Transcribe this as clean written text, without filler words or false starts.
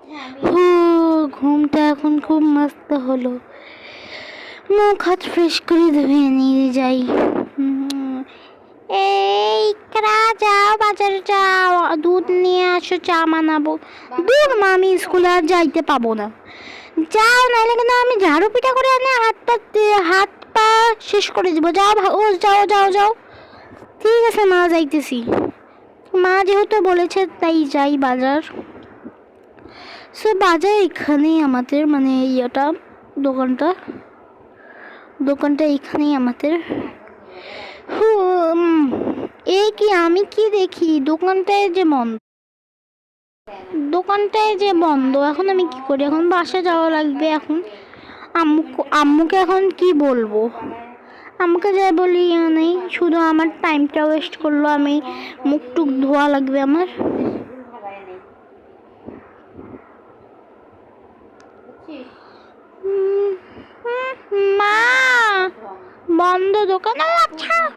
হু, ঘুমটা এখন খুব মস্ত হলো। মুখ হাত ফ্রেশ করে ধুয়ে নিয়ে যাই। এই কারা যাও, বাজারে যাও, দুধ নিয়ে আসো, চা বানাবো। দূর মা, আমি স্কুলে আর যাইতে পাবো না। যাও, নাহলে কিন্তু আমি ঝাড়ু পিঠা করে এনে হাত পা শেষ করে দিব। যাও ও যাও যাও যাও। ঠিক আছে মা, যাইতেছি। মা যেহেতু বলেছে তাই যাই বাজার। সো বাজার এখানেই আমাদের, মানে দোকানটা দোকানটা এখানেই আমাদের। এই কি আমি কি দেখি, দোকানটায় যে বন্ধ। এখন আমি কি করি? এখন বাসা যাওয়া লাগবে। এখন আম্মুকে এখন কি বলবো? আম্মুকে যাই বলি নেই, শুধু আমার টাইমটা ওয়েস্ট করলো। আমি মুখ টুক ধোয়া লাগবে আমার। মা, বন্ধ দোকান। আচ্ছা